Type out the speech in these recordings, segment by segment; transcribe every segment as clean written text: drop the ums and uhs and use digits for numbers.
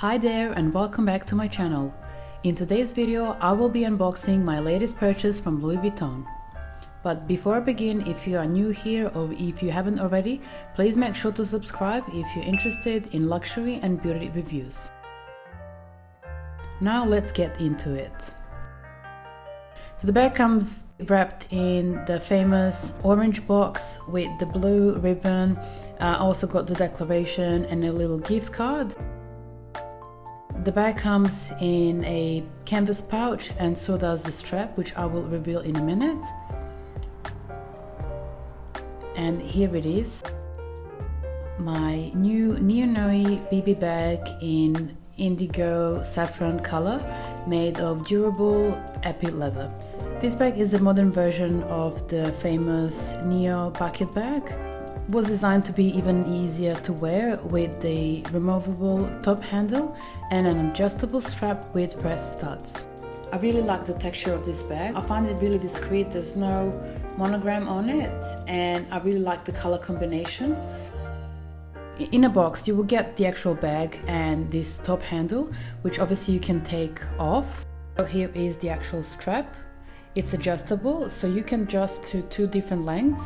Hi there and welcome back to my channel. In today's video I will be unboxing my latest purchase from Louis Vuitton. But before I begin, if you are new here or if you haven't already, please make sure to subscribe if you're interested in luxury and beauty reviews. Now let's get into it. So the bag comes wrapped in the famous orange box with the blue ribbon. Also got the declaration and a little gift card. The bag comes in a canvas pouch and so does the strap, which I will reveal in a minute. And here it is, my new NéoNoé BB bag in Indigo Safran color, made of durable Epi Leather. This bag is the modern version of the famous Neo bucket bag. It was designed to be even easier to wear with the removable top handle and an adjustable strap with press studs. I really like the texture of this bag. I find it really discreet, there's no monogram on it, and I really like the color combination. In a box you will get the actual bag and this top handle, which obviously you can take off. So here is the actual strap. It's adjustable, so you can adjust to two different lengths.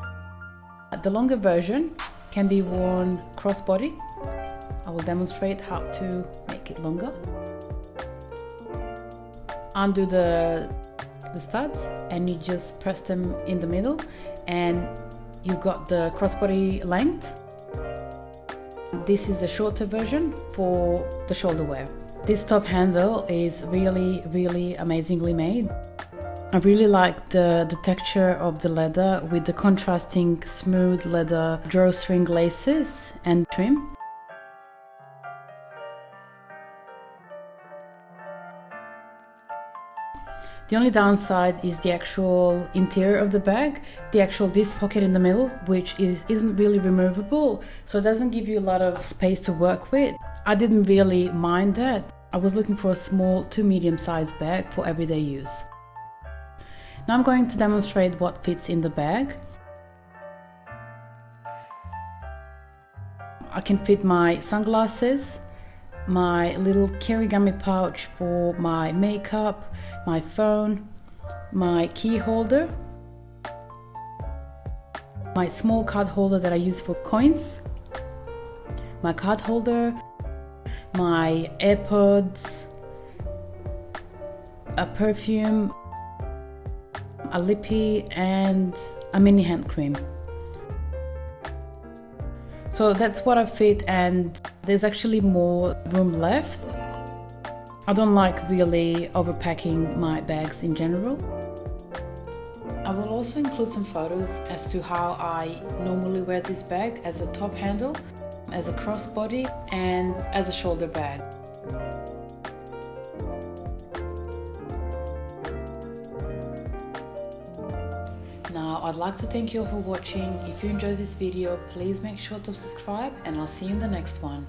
The longer version can be worn crossbody. I will demonstrate how to make it longer. Undo the studs and you just press them in the middle and you've got the crossbody length. This is the shorter version for the shoulder wear. This top handle is really amazingly made. I really like the texture of the leather with the contrasting smooth leather drawstring laces and trim. The only downside is the actual interior of the bag, this pocket in the middle, which isn't really removable, so it doesn't give you a lot of space to work with. I didn't really mind that. I was looking for a small to medium sized bag for everyday use. Now I'm going to demonstrate what fits in the bag. I can fit my sunglasses, my little origami pouch for my makeup, my phone, my key holder, my small card holder that I use for coins, my card holder, my AirPods, a perfume, a lippy and a mini hand cream. So that's what I fit, and there's actually more room left. I don't like really overpacking my bags in general. I will also include some photos as to how I normally wear this bag as a top handle, as a crossbody and as a shoulder bag. Now I'd like to thank you all for watching. If you enjoyed this video, please make sure to subscribe and I'll see you in the next one.